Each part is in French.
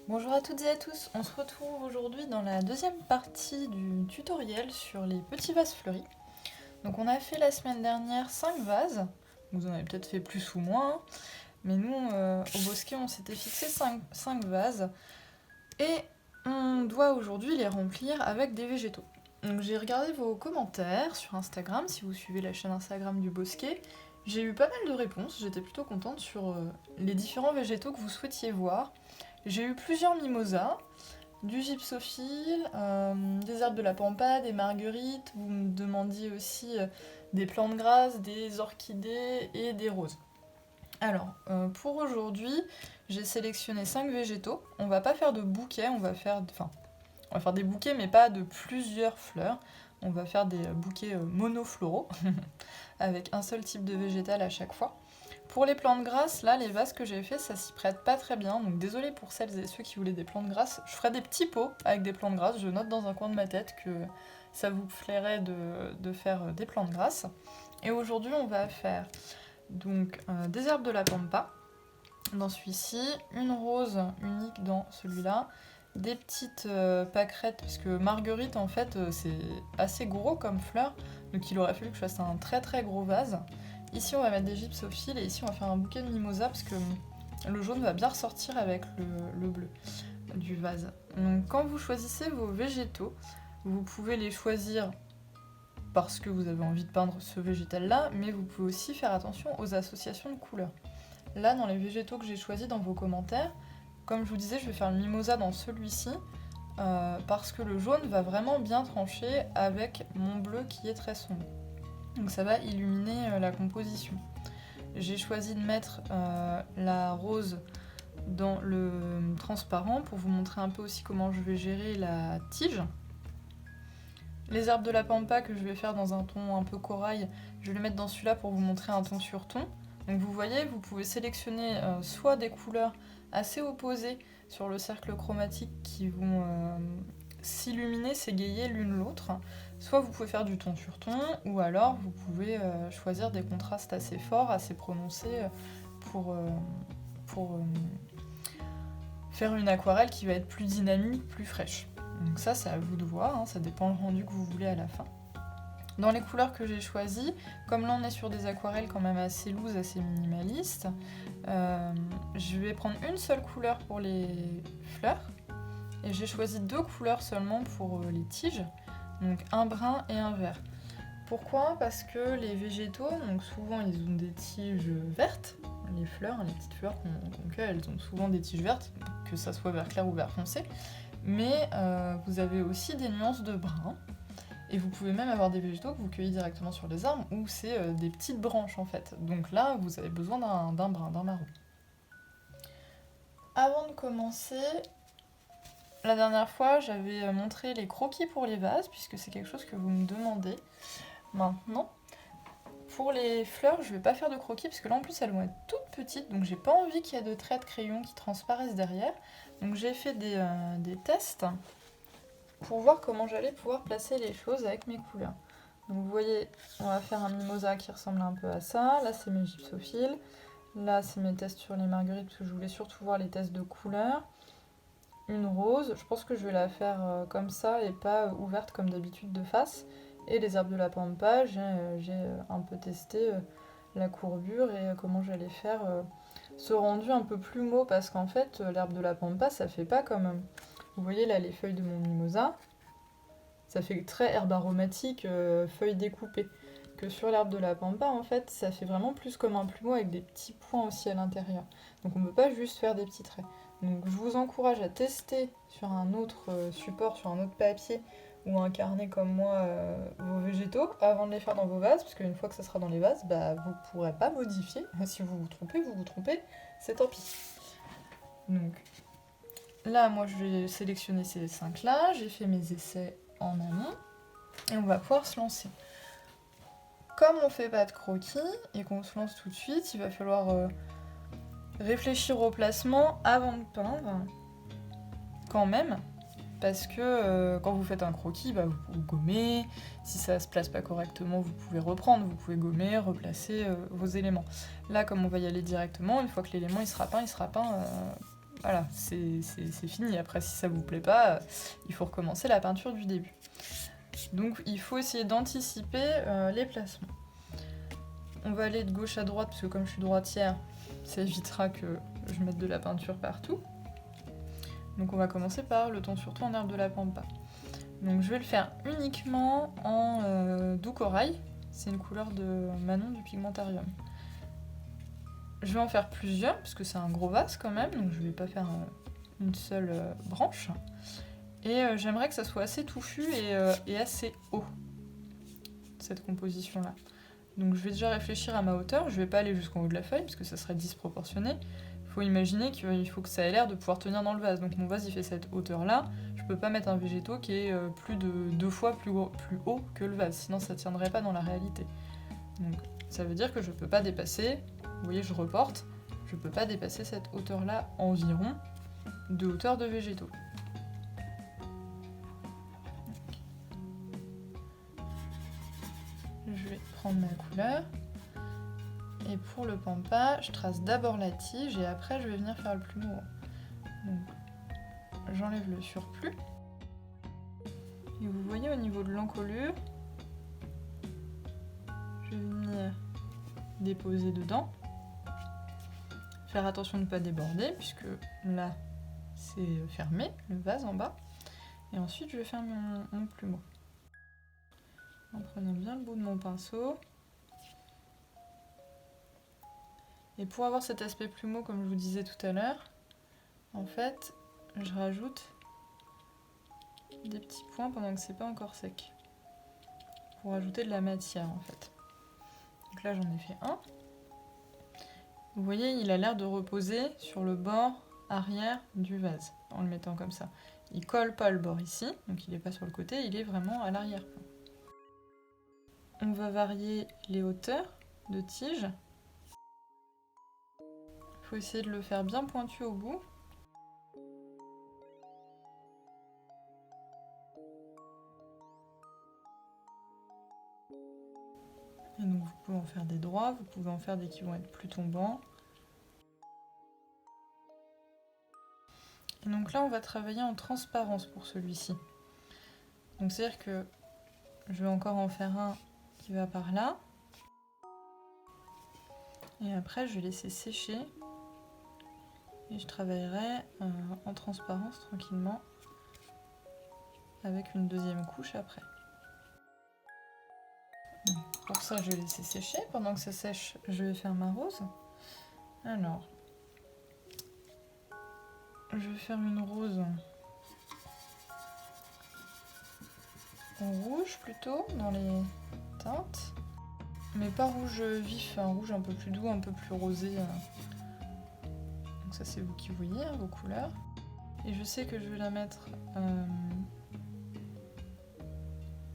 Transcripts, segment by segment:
Bonjour à toutes et à tous, on se retrouve aujourd'hui dans la deuxième partie du tutoriel sur les petits vases fleuris. Donc on a fait la semaine dernière 5 vases, vous en avez peut-être fait plus ou moins, hein. Mais nous au bosquet on s'était fixé 5 vases et on doit aujourd'hui les remplir avec des végétaux. Donc j'ai regardé vos commentaires sur Instagram, si vous suivez la chaîne Instagram du bosquet, j'ai eu pas mal de réponses, j'étais plutôt contente sur les différents végétaux que vous souhaitiez voir. J'ai eu plusieurs mimosas, du gypsophile, des herbes de la pampa, des marguerites. Vous me demandiez aussi des plantes grasses, des orchidées et des roses. Alors, pour aujourd'hui, j'ai sélectionné 5 végétaux. On va pas faire de bouquets, on va faire des bouquets, mais pas de plusieurs fleurs. On va faire des bouquets monofloraux, avec un seul type de végétal à chaque fois. Pour les plantes grasses, là, les vases que j'ai fait, ça s'y prête pas très bien. Donc désolé pour celles et ceux qui voulaient des plantes grasses. Je ferai des petits pots avec des plantes grasses. Je note dans un coin de ma tête que ça vous plairait de faire des plantes grasses. Et aujourd'hui, on va faire donc des herbes de la pampa dans celui-ci, une rose unique dans celui-là, des petites pâquerettes, parce que marguerite, en fait, c'est assez gros comme fleur. Donc il aurait fallu que je fasse un très très gros vase. Ici, on va mettre des gypsophiles et ici, on va faire un bouquet de mimosa parce que le jaune va bien ressortir avec le bleu du vase. Donc, quand vous choisissez vos végétaux, vous pouvez les choisir parce que vous avez envie de peindre ce végétal-là, mais vous pouvez aussi faire attention aux associations de couleurs. Là, dans les végétaux que j'ai choisis dans vos commentaires, comme je vous disais, je vais faire le mimosa dans celui-ci parce que le jaune va vraiment bien trancher avec mon bleu qui est très sombre. Donc ça va illuminer la composition. J'ai choisi de mettre la rose dans le transparent pour vous montrer un peu aussi comment je vais gérer la tige. Les herbes de la pampa que je vais faire dans un ton un peu corail, je vais les mettre dans celui-là pour vous montrer un ton sur ton. Donc vous voyez, vous pouvez sélectionner soit des couleurs assez opposées sur le cercle chromatique qui vont s'illuminer, s'égayer l'une l'autre, soit vous pouvez faire du ton sur ton, ou alors vous pouvez choisir des contrastes assez forts, assez prononcés pour faire une aquarelle qui va être plus dynamique, plus fraîche. Donc ça, c'est à vous de voir, hein, ça dépend le rendu que vous voulez à la fin. Dans les couleurs que j'ai choisies, comme là on est sur des aquarelles quand même assez loose, assez minimalistes, je vais prendre une seule couleur pour les fleurs, et j'ai choisi 2 couleurs seulement pour les tiges, donc un brun et un vert. Pourquoi ? Parce que les végétaux, donc souvent ils ont des tiges vertes, les fleurs, les petites fleurs qu'on cueille, elles ont souvent des tiges vertes, que ça soit vert clair ou vert foncé, mais vous avez aussi des nuances de brun. Et vous pouvez même avoir des végétaux que vous cueillez directement sur les arbres où c'est des petites branches en fait. Donc là, vous avez besoin d'un brun, d'un marron. Avant de commencer, la dernière fois, j'avais montré les croquis pour les vases, puisque c'est quelque chose que vous me demandez. Maintenant, pour les fleurs, je vais pas faire de croquis, parce que là en plus elles vont être toutes petites, donc j'ai pas envie qu'il y ait de traits de crayon qui transparaissent derrière. Donc j'ai fait des tests pour voir comment j'allais pouvoir placer les choses avec mes couleurs. Donc vous voyez, on va faire un mimosa qui ressemble un peu à ça. Là c'est mes gypsophiles. Là c'est mes tests sur les marguerites parce que je voulais surtout voir les tests de couleurs. Une rose, je pense que je vais la faire comme ça et pas ouverte comme d'habitude de face. Et les herbes de la pampa, j'ai un peu testé la courbure et comment j'allais faire ce rendu un peu plus mauve parce qu'en fait l'herbe de la pampa ça fait pas comme... Vous voyez là les feuilles de mon mimosa, ça fait très herbe aromatique, feuilles découpées. Que sur l'herbe de la pampa, en fait, ça fait vraiment plus comme un plumeau avec des petits points aussi à l'intérieur. Donc on ne peut pas juste faire des petits traits. Donc je vous encourage à tester sur un autre support, sur un autre papier ou un carnet comme moi, vos végétaux avant de les faire dans vos vases, parce qu'une fois que ça sera dans les vases, bah, vous ne pourrez pas modifier. Si vous vous trompez, c'est tant pis. Donc là, moi je vais sélectionner ces 5 là, j'ai fait mes essais en amont et on va pouvoir se lancer. Comme on fait pas de croquis et qu'on se lance tout de suite, il va falloir réfléchir au placement avant de peindre, quand même, parce que quand vous faites un croquis, bah, vous gommez, si ça se place pas correctement, vous pouvez reprendre, vous pouvez gommer, replacer vos éléments. Là, comme on va y aller directement, une fois que l'élément il sera peint voilà, c'est fini. Après, si ça vous plaît pas, il faut recommencer la peinture du début. Donc il faut essayer d'anticiper les placements. On va aller de gauche à droite, parce que comme je suis droitière, ça évitera que je mette de la peinture partout. Donc on va commencer par le ton sur ton en herbe de la pampa. Donc je vais le faire uniquement en doux corail. C'est une couleur de Manon du Pigmentarium. Je vais en faire plusieurs, parce que c'est un gros vase quand même, donc je vais pas faire une seule branche. Et j'aimerais que ça soit assez touffu et assez haut, cette composition-là. Donc je vais déjà réfléchir à ma hauteur, je vais pas aller jusqu'en haut de la feuille, parce que ça serait disproportionné. Il faut imaginer qu'il faut que ça ait l'air de pouvoir tenir dans le vase. Donc mon vase il fait cette hauteur-là, je peux pas mettre un végétaux qui est plus de 2 fois plus haut que le vase, sinon ça tiendrait pas dans la réalité. Donc ça veut dire que je peux pas dépasser, vous voyez je reporte, je peux pas dépasser cette hauteur-là environ de hauteur de végétaux. Je vais prendre ma couleur. Et pour le pampa, je trace d'abord la tige et après je vais venir faire le plumeau. Donc j'enlève le surplus. Et vous voyez au niveau de l'encolure, je vais venir déposer dedans. Faire attention de ne pas déborder puisque là c'est fermé, le vase en bas. Et ensuite je vais faire mon plumeau. En prenant bien le bout de mon pinceau. Et pour avoir cet aspect plumeau, comme je vous disais tout à l'heure, en fait, je rajoute des petits points pendant que c'est pas encore sec. Pour ajouter de la matière, en fait. Donc là, j'en ai fait un. Vous voyez, il a l'air de reposer sur le bord arrière du vase, en le mettant comme ça. Il colle pas le bord ici, donc il n'est pas sur le côté, il est vraiment à l'arrière-plan. On va varier les hauteurs de tige. Il faut essayer de le faire bien pointu au bout. Et donc vous pouvez en faire des droits, vous pouvez en faire des qui vont être plus tombants. Et donc là on va travailler en transparence pour celui-ci. Donc c'est-à-dire que je vais encore en faire un qui va par là. Et après je vais laisser sécher. Et je travaillerai en transparence tranquillement avec une deuxième couche après. Pour ça, je vais laisser sécher. Pendant que ça sèche, je vais faire ma rose. Alors, je vais faire une rose en rouge plutôt, dans les teintes. Mais pas rouge vif, un rouge un peu plus doux, un peu plus rosé. Donc ça, c'est vous qui voyez, hein, vos couleurs. Et je sais que je vais la mettre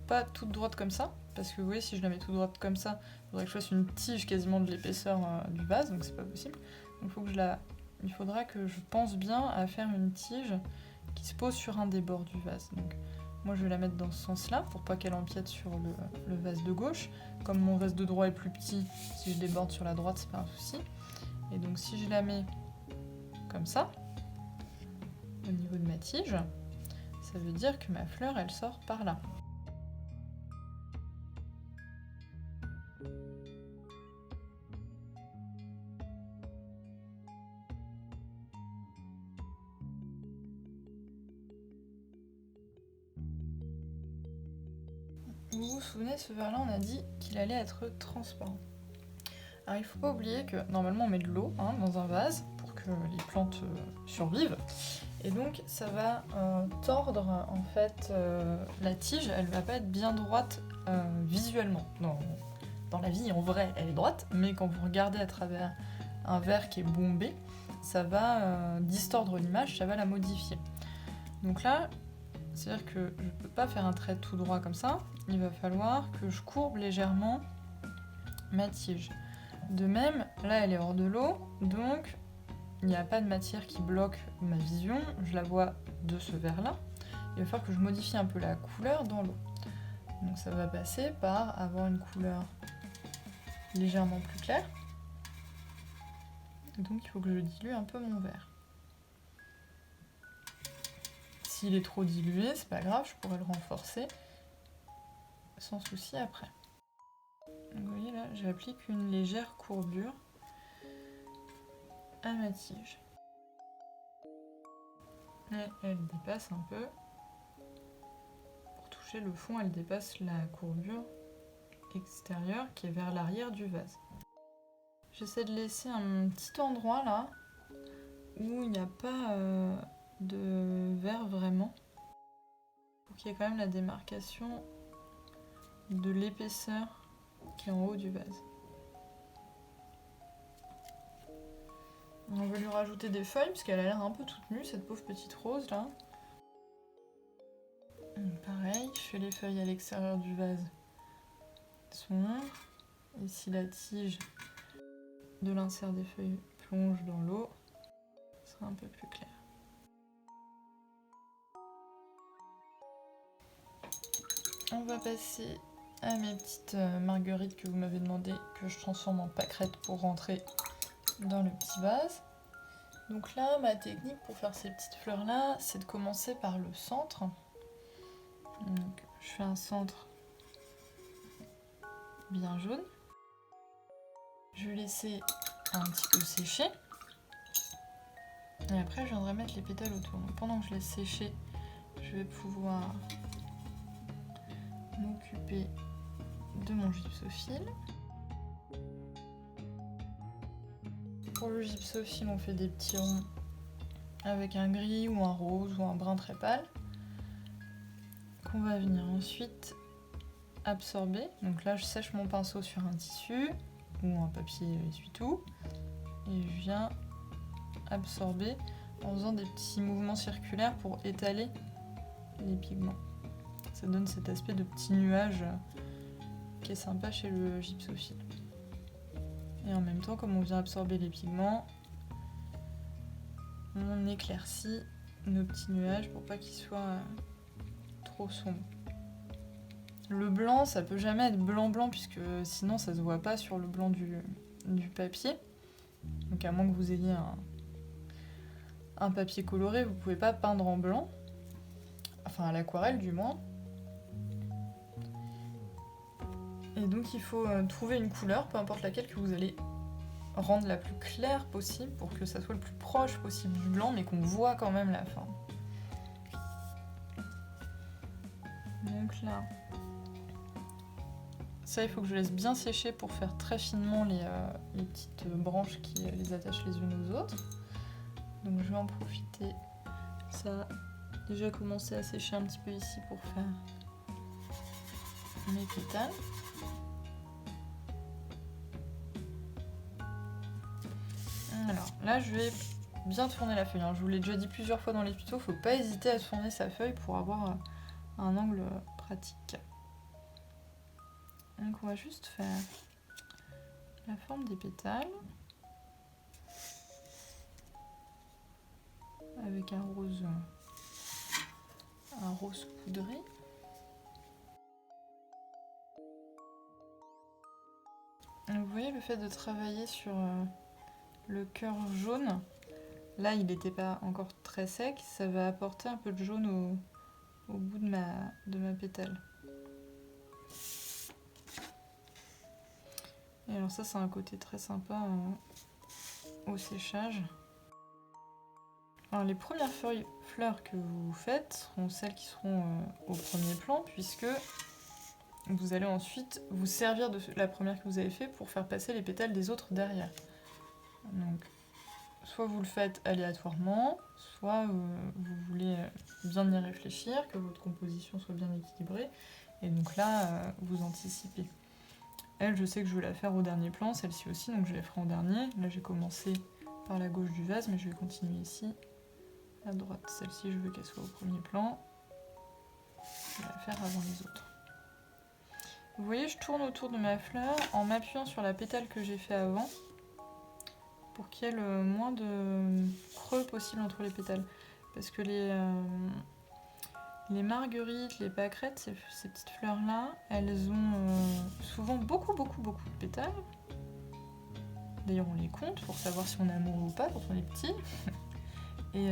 pas toute droite comme ça. Parce que vous voyez, si je la mets toute droite comme ça, il faudrait que je fasse une tige quasiment de l'épaisseur du vase, donc c'est pas possible. Donc il faudra que je pense bien à faire une tige qui se pose sur un des bords du vase. Donc moi je vais la mettre dans ce sens-là pour pas qu'elle empiète sur le vase de gauche. Comme mon vase de droite est plus petit, si je déborde sur la droite, c'est pas un souci. Et donc si je la mets comme ça, au niveau de ma tige, ça veut dire que ma fleur elle sort par là. Vous vous souvenez, ce verre-là, on a dit qu'il allait être transparent. Alors il faut pas oublier que normalement on met de l'eau dans un vase pour que les plantes survivent. Et donc ça va tordre en fait la tige, elle va pas être bien droite visuellement. Dans la vie en vrai elle est droite, mais quand vous regardez à travers un verre qui est bombé, ça va distordre l'image, ça va la modifier. Donc là, c'est-à-dire que je peux pas faire un trait tout droit comme ça, il va falloir que je courbe légèrement ma tige. De même, là elle est hors de l'eau, donc il n'y a pas de matière qui bloque ma vision, je la vois de ce verre-là. Il va falloir que je modifie un peu la couleur dans l'eau. Donc ça va passer par avoir une couleur légèrement plus claire. Donc il faut que je dilue un peu mon verre. s'il est trop dilué, c'est pas grave, je pourrais le renforcer sans souci après. Donc, vous voyez là, j'applique une légère courbure à ma tige. Et elle dépasse un peu. Pour toucher le fond, elle dépasse la courbure extérieure qui est vers l'arrière du vase. J'essaie de laisser un petit endroit là où il n'y a pas de verre vraiment, pour qu'il y ait quand même la démarcation de l'épaisseur qui est en haut du vase. On va lui rajouter des feuilles parce qu'elle a l'air un peu toute nue, cette pauvre petite rose là. Donc pareil, je fais les feuilles à l'extérieur du vase sombres. Et si la tige de l'insert des feuilles plonge dans l'eau, ce sera un peu plus clair. On va passer à mes petites marguerites que vous m'avez demandé que je transforme en pâquerettes pour rentrer dans le petit vase. Donc là, ma technique pour faire ces petites fleurs là, c'est de commencer par le centre. Donc, je fais un centre bien jaune. Je vais laisser un petit peu sécher. Et après, je viendrai mettre les pétales autour. Donc, pendant que je laisse sécher, je vais pouvoir m'occuper de mon gypsophile. Pour le gypsophile, on fait des petits ronds avec un gris ou un rose ou un brun très pâle qu'on va venir ensuite absorber. Donc là, je sèche mon pinceau sur un tissu ou un papier essuie-tout et je viens absorber en faisant des petits mouvements circulaires pour étaler les pigments. Ça donne cet aspect de petit nuage qui est sympa chez le gypsophile. Et en même temps, comme on vient absorber les pigments, on éclaircit nos petits nuages pour pas qu'ils soient trop sombres. Le blanc, ça peut jamais être blanc puisque sinon ça se voit pas sur le blanc du papier. Donc à moins que vous ayez un papier coloré, vous pouvez pas peindre en blanc. Enfin à l'aquarelle du moins. Et donc il faut trouver une couleur, peu importe laquelle, que vous allez rendre la plus claire possible pour que ça soit le plus proche possible du blanc, mais qu'on voit quand même la forme. Donc là, ça il faut que je laisse bien sécher pour faire très finement les petites branches qui les attachent les unes aux autres. Donc je vais en profiter. Ça a déjà commencé à sécher un petit peu ici pour faire mes pétales. Alors là, je vais bien tourner la feuille. Je vous l'ai déjà dit plusieurs fois dans les tutos, faut pas hésiter à tourner sa feuille pour avoir un angle pratique. Donc on va juste faire la forme des pétales avec un rose poudré. Vous voyez le fait de travailler sur le cœur jaune, là il n'était pas encore très sec, ça va apporter un peu de jaune au bout de ma pétale. Et alors ça c'est un côté très sympa au séchage. Alors les premières fleurs que vous faites seront celles qui seront au premier plan, puisque vous allez ensuite vous servir de la première que vous avez fait pour faire passer les pétales des autres derrière. Donc soit vous le faites aléatoirement, soit vous voulez bien y réfléchir, que votre composition soit bien équilibrée, et donc là vous anticipez. Elle, je sais que je vais la faire au dernier plan, celle-ci aussi, donc je les ferai en dernier. Là j'ai commencé par la gauche du vase, mais je vais continuer ici à droite. Celle-ci, je veux qu'elle soit au premier plan. Je vais la faire avant les autres. Vous voyez, je tourne autour de ma fleur en m'appuyant sur la pétale que j'ai fait avant pour qu'il y ait le moins de creux possible entre les pétales. Parce que les marguerites, les pâquerettes, ces petites fleurs-là, elles ont souvent beaucoup de pétales. D'ailleurs, on les compte pour savoir si on est amoureux ou pas quand on est petit. Et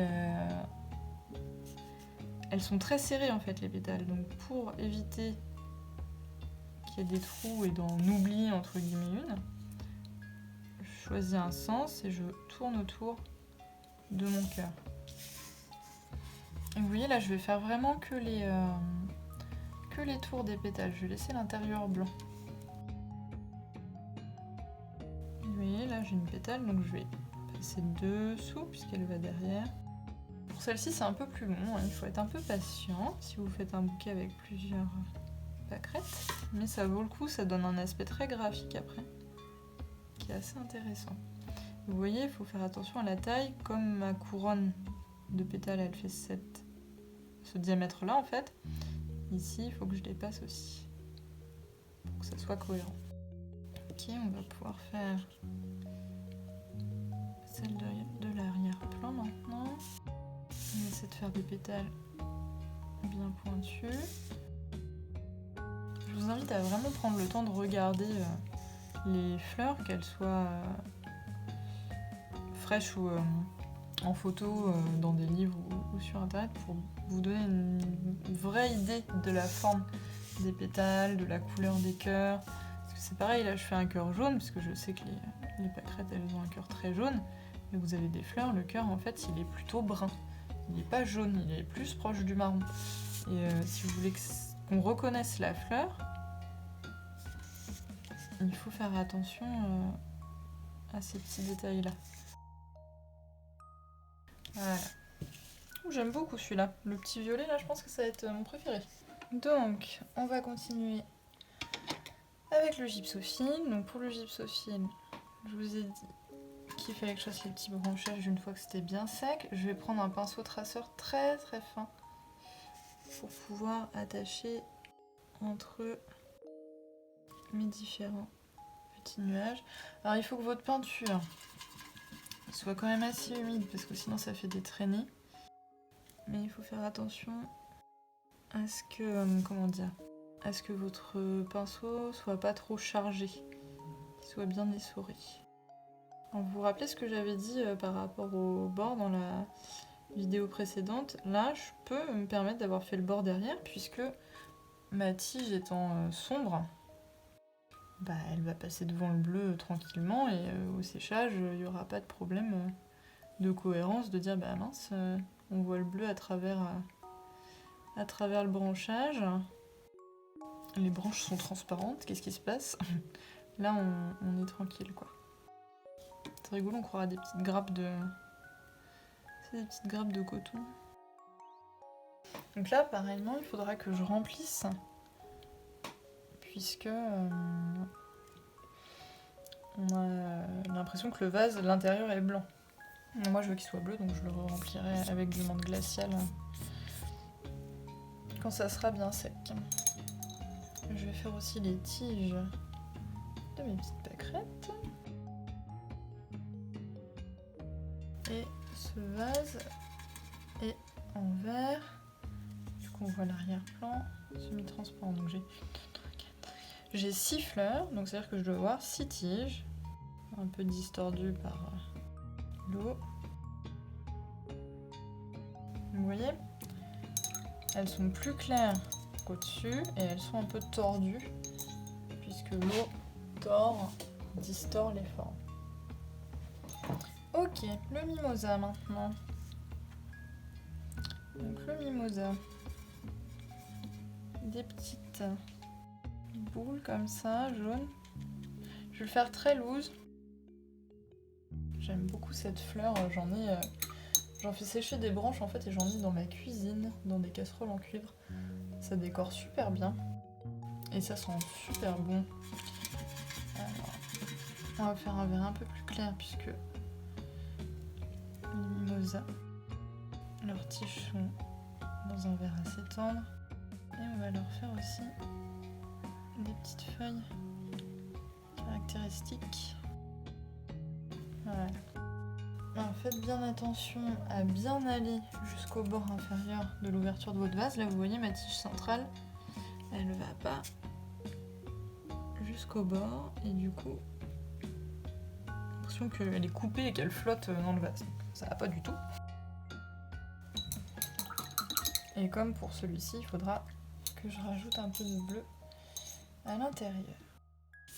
elles sont très serrées en fait les pétales. Donc pour éviter qu'il y ait des trous et d'en oublier entre guillemets une, je choisis un sens et je tourne autour de mon cœur. Et vous voyez là, je vais faire vraiment que les tours des pétales. Je vais laisser l'intérieur blanc. Vous voyez là, j'ai une pétale, donc je vais passer dessous puisqu'elle va derrière. Pour celle-ci, c'est un peu plus long, hein. Il faut être un peu patient si vous faites un bouquet avec plusieurs pâquerettes. Mais ça vaut le coup, ça donne un aspect très graphique après, qui est assez intéressant. Vous voyez, il faut faire attention à la taille, comme ma couronne de pétales, elle fait ce diamètre-là en fait. Ici, il faut que je dépasse aussi, pour que ça soit cohérent. Ok, on va pouvoir faire celle de l'arrière-plan maintenant. On essaie de faire des pétales bien pointus. Je vous invite à vraiment prendre le temps de regarder les fleurs, qu'elles soient fraîches ou en photo dans des livres ou sur internet, pour vous donner une vraie idée de la forme des pétales, de la couleur des cœurs. Parce que c'est pareil, là je fais un cœur jaune, parce que je sais que les pâquerettes elles ont un cœur très jaune, mais vous avez des fleurs, le cœur en fait il est plutôt brun. Il n'est pas jaune, il est plus proche du marron. Et si vous voulez qu'on reconnaisse la fleur, il faut faire attention à ces petits détails-là. Voilà. J'aime beaucoup celui-là. Le petit violet, là, je pense que ça va être mon préféré. Donc, on va continuer avec le gypsophile. Donc, pour le gypsophile, je vous ai dit qu'il fallait que je fasse les petits branchages une fois que c'était bien sec. Je vais prendre un pinceau traceur très très fin pour pouvoir attacher entre mes différents petits nuages. Alors, il faut que votre peinture soit quand même assez humide parce que sinon ça fait des traînées. Mais il faut faire attention à ce que, à ce que votre pinceau soit pas trop chargé, qu'il soit bien essoré. Alors, vous vous rappelez ce que j'avais dit par rapport au bord dans la vidéo précédente? Là, je peux me permettre d'avoir fait le bord derrière puisque ma tige étant sombre, bah, elle va passer devant le bleu tranquillement et au séchage, il n'y aura pas de problème de cohérence de dire bah mince, on voit le bleu à travers le branchage. Les branches sont transparentes, qu'est-ce qui se passe? Là, on est tranquille, quoi. C'est rigolo, on croirait des petites grappes de... C'est des petites grappes de coton. Donc là, pareillement, il faudra que je remplisse, puisque on a l'impression que le vase, l'intérieur est blanc. Moi, je veux qu'il soit bleu, donc je le remplirai avec du menthe glacial quand ça sera bien sec. Je vais faire aussi les tiges de mes petites pâquerettes. Et ce vase est en verre. Du coup, on voit l'arrière-plan semi-transparent. Donc j'ai 6 fleurs, donc c'est-à-dire que je dois avoir 6 tiges, un peu distordues par l'eau. Vous voyez, elles sont plus claires qu'au-dessus et elles sont un peu tordues puisque l'eau distord les formes. Ok, le mimosa maintenant. Donc le mimosa, des petites boules comme ça, jaunes. Je vais le faire très loose. J'aime beaucoup cette fleur, j'en fais sécher des branches en fait et j'en ai dans ma cuisine, dans des casseroles en cuivre. Ça décore super bien et ça sent super bon. Alors, on va faire un verre un peu plus clair puisque les mimosas, leurs tiges sont dans un verre assez tendre. Et on va leur faire aussi des petites feuilles caractéristiques. Voilà. Alors faites bien attention à bien aller jusqu'au bord inférieur de l'ouverture de votre vase. Là vous voyez ma tige centrale, elle ne va pas jusqu'au bord et du coup j'ai l'impression qu'elle est coupée et qu'elle flotte dans le vase. Ça va pas du tout. Et comme pour celui-ci, il faudra que je rajoute un peu de bleu à l'intérieur.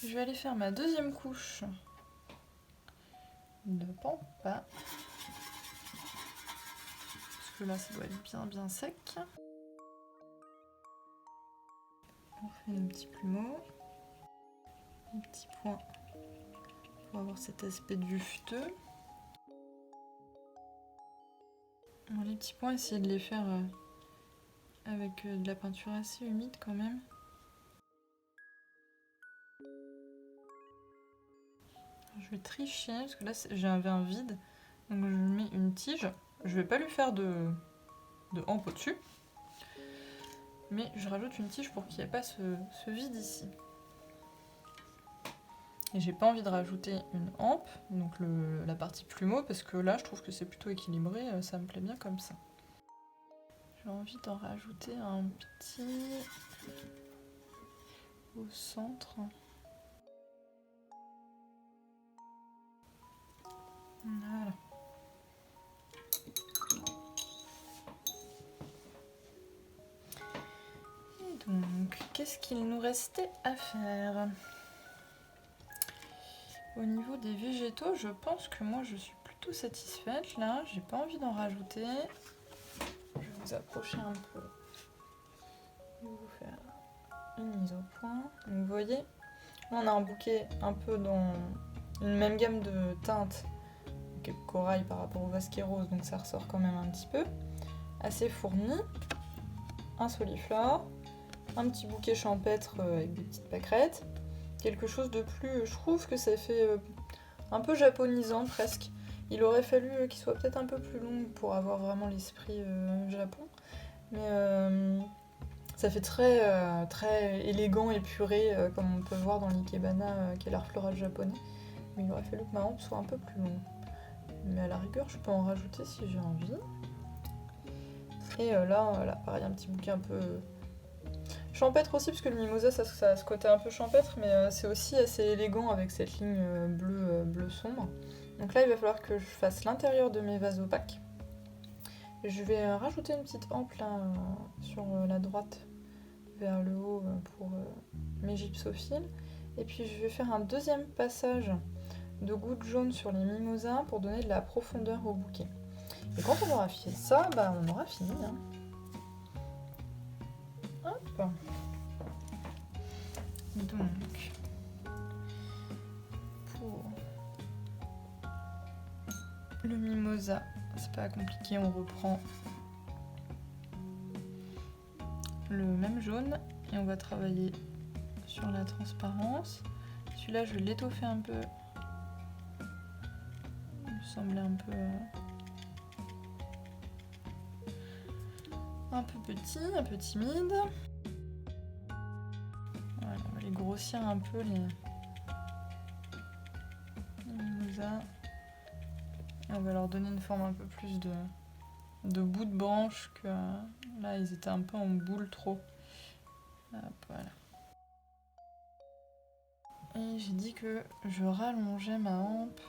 Je vais aller faire ma deuxième couche de pampa. Parce que là, ça doit être bien bien sec. On fait nos petits plumeaux. Un petit point pour avoir cet aspect dufteux. Bon, les petits points, essayez de les faire avec de la peinture assez humide quand même. Je vais tricher parce que là j'avais un vide, donc je mets une tige. Je vais pas lui faire de hampe au-dessus, mais je rajoute une tige pour qu'il n'y ait pas ce vide ici. Et j'ai pas envie de rajouter une hampe, donc la partie plumeau, parce que là je trouve que c'est plutôt équilibré, ça me plaît bien comme ça. J'ai envie d'en rajouter un petit au centre. Voilà. Et donc, qu'est-ce qu'il nous restait à faire? Au niveau des végétaux, je pense que moi je suis plutôt satisfaite là. J'ai pas envie d'en rajouter. Je vais vous approcher un peu. Je vais vous faire une mise au point. Donc, vous voyez, là on a un bouquet un peu dans une même gamme de teintes que corail par rapport au vasquet rose, donc ça ressort quand même un petit peu. Assez fourni. Un soliflore. Un petit bouquet champêtre avec des petites pâquerettes. Quelque chose de plus, je trouve que ça fait un peu japonisant presque. Il aurait fallu qu'il soit peut-être un peu plus long pour avoir vraiment l'esprit Japon. Mais ça fait très élégant, épuré, comme on peut voir dans l'ikebana, qui est l'art floral japonais. Mais il aurait fallu que ma hampe soit un peu plus longue. Mais à la rigueur, je peux en rajouter si j'ai envie. Et là, pareil, un petit bouquet un peu champêtre aussi, parce que le mimosa, ça a ce côté un peu champêtre, mais c'est aussi assez élégant avec cette ligne bleu sombre. Donc là, il va falloir que je fasse l'intérieur de mes vases opaques. Je vais rajouter une petite hampe là, sur la droite vers le haut pour mes gypsophiles. Et puis je vais faire un deuxième passage de gouttes jaunes sur les mimosas pour donner de la profondeur au bouquet. Et quand on aura fait ça, bah, on aura fini. Hein. Hop. Donc, pour le mimosa, c'est pas compliqué, on reprend le même jaune et on va travailler sur la transparence. Celui-là, je vais l'étoffer un peu. Il me semblait un peu petit, un peu timide. Voilà, on va les grossir un peu les mimosas. Et on va leur donner une forme un peu plus de bout de branche que là ils étaient un peu en boule trop. Hop, voilà. Et j'ai dit que je rallongeais ma hampe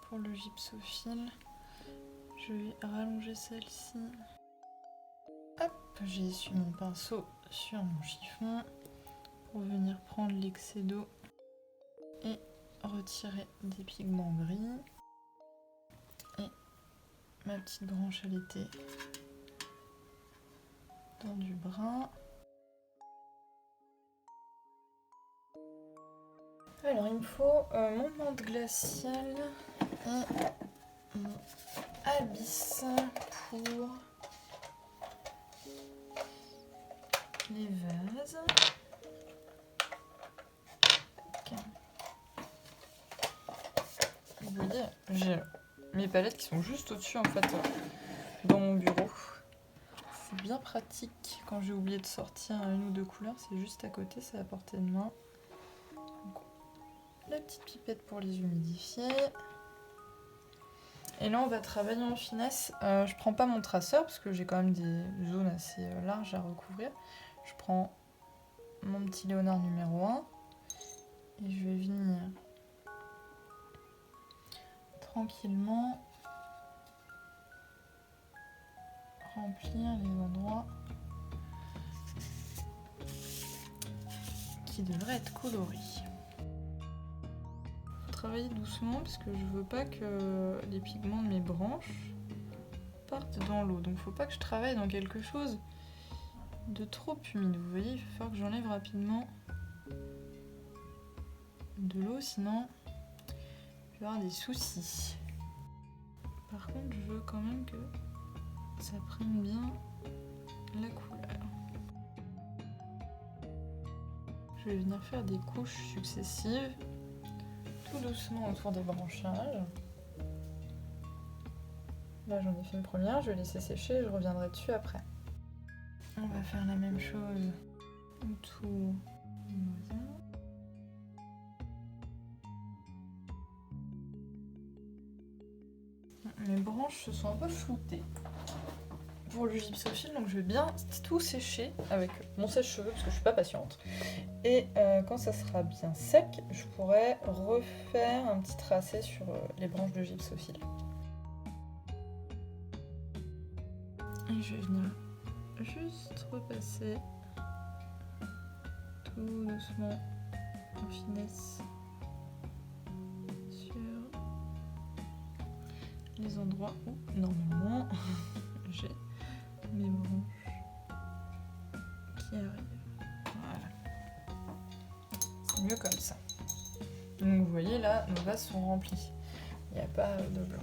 pour le gypsophile. Je vais rallonger celle-ci. Hop, j'ai essuyé mon pinceau sur mon chiffon pour venir prendre l'excès d'eau et retirer des pigments gris. Et ma petite branche à l'été dans du brun. Alors il me faut mon menthe glaciale et mon abysse pour les vases. Vous voyez, j'ai mes palettes qui sont juste au-dessus en fait dans mon bureau. C'est bien pratique quand j'ai oublié de sortir une ou deux couleurs, c'est juste à côté, c'est à portée de main. Donc, la petite pipette pour les humidifier. Et là on va travailler en finesse. Je prends pas mon traceur parce que j'ai quand même des zones assez larges à recouvrir. Je prends mon petit Léonard numéro 1 et je vais venir tranquillement remplir remplir les endroits qui devraient être colorés. Faut travailler doucement parce que je veux pas que les pigments de mes branches partent dans l'eau. Donc faut pas que je travaille dans quelque chose de trop humide. Vous voyez, il va falloir que j'enlève rapidement de l'eau, sinon je vais avoir des soucis. Par contre, je veux quand même que ça prenne bien la couleur. Je vais venir faire des couches successives, tout doucement autour des branchages. Là, j'en ai fait une première, je vais laisser sécher et je reviendrai dessus après. On va faire la même chose autour du voisin. Mes branches se sont un peu floutées pour le gypsophile, donc je vais bien tout sécher avec mon sèche-cheveux parce que je suis pas patiente. Et quand ça sera bien sec, je pourrai refaire un petit tracé sur les branches de gypsophile. Et je vais venir juste repasser tout doucement en finesse sur les endroits où normalement j'ai mes branches qui arrivent. Voilà. C'est mieux comme ça. Donc vous voyez là, nos vases sont remplis. Il n'y a pas de blanc.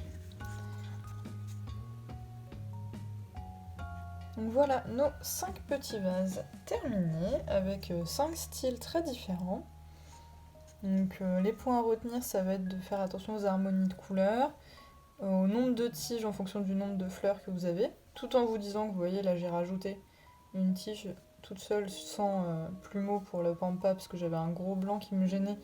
Donc voilà nos 5 petits vases terminés avec 5 styles très différents. Donc les points à retenir, ça va être de faire attention aux harmonies de couleurs, au nombre de tiges en fonction du nombre de fleurs que vous avez, tout en vous disant que vous voyez là j'ai rajouté une tige toute seule sans plumeau pour le pampa parce que j'avais un gros blanc qui me gênait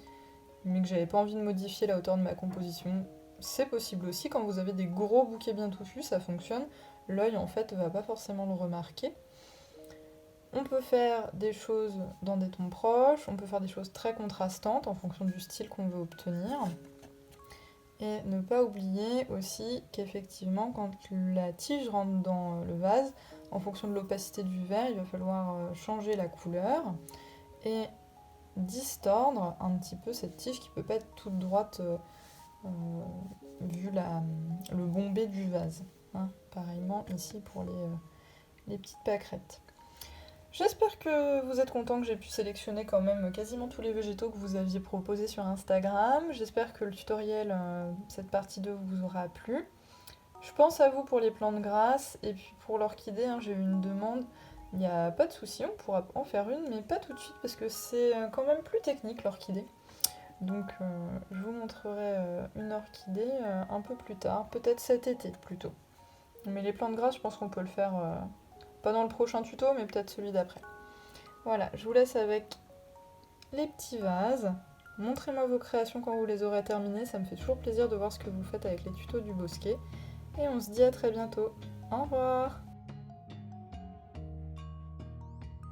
mais que j'avais pas envie de modifier la hauteur de ma composition. C'est possible aussi quand vous avez des gros bouquets bien touffus, ça fonctionne. L'œil en fait va pas forcément le remarquer. On peut faire des choses dans des tons proches, on peut faire des choses très contrastantes en fonction du style qu'on veut obtenir. Et ne pas oublier aussi qu'effectivement quand la tige rentre dans le vase, en fonction de l'opacité du verre, il va falloir changer la couleur et distordre un petit peu cette tige qui peut pas être toute droite vu le bombé du vase. Hein, pareillement ici pour les petites pâquerettes. J'espère que vous êtes contents que j'ai pu sélectionner quand même quasiment tous les végétaux que vous aviez proposés sur Instagram. J'espère que le tutoriel, cette partie 2 vous aura plu. Je pense à vous pour les plantes grasses et puis pour l'orchidée, hein, j'ai eu une demande. Il n'y a pas de souci, on pourra en faire une, mais pas tout de suite parce que c'est quand même plus technique l'orchidée. Donc je vous montrerai une orchidée un peu plus tard, peut-être cet été plutôt. Mais les plantes grasses, je pense qu'on peut le faire, pas dans le prochain tuto, mais peut-être celui d'après. Voilà, je vous laisse avec les petits vases. Montrez-moi vos créations quand vous les aurez terminées, ça me fait toujours plaisir de voir ce que vous faites avec les tutos du bosquet. Et on se dit à très bientôt. Au revoir!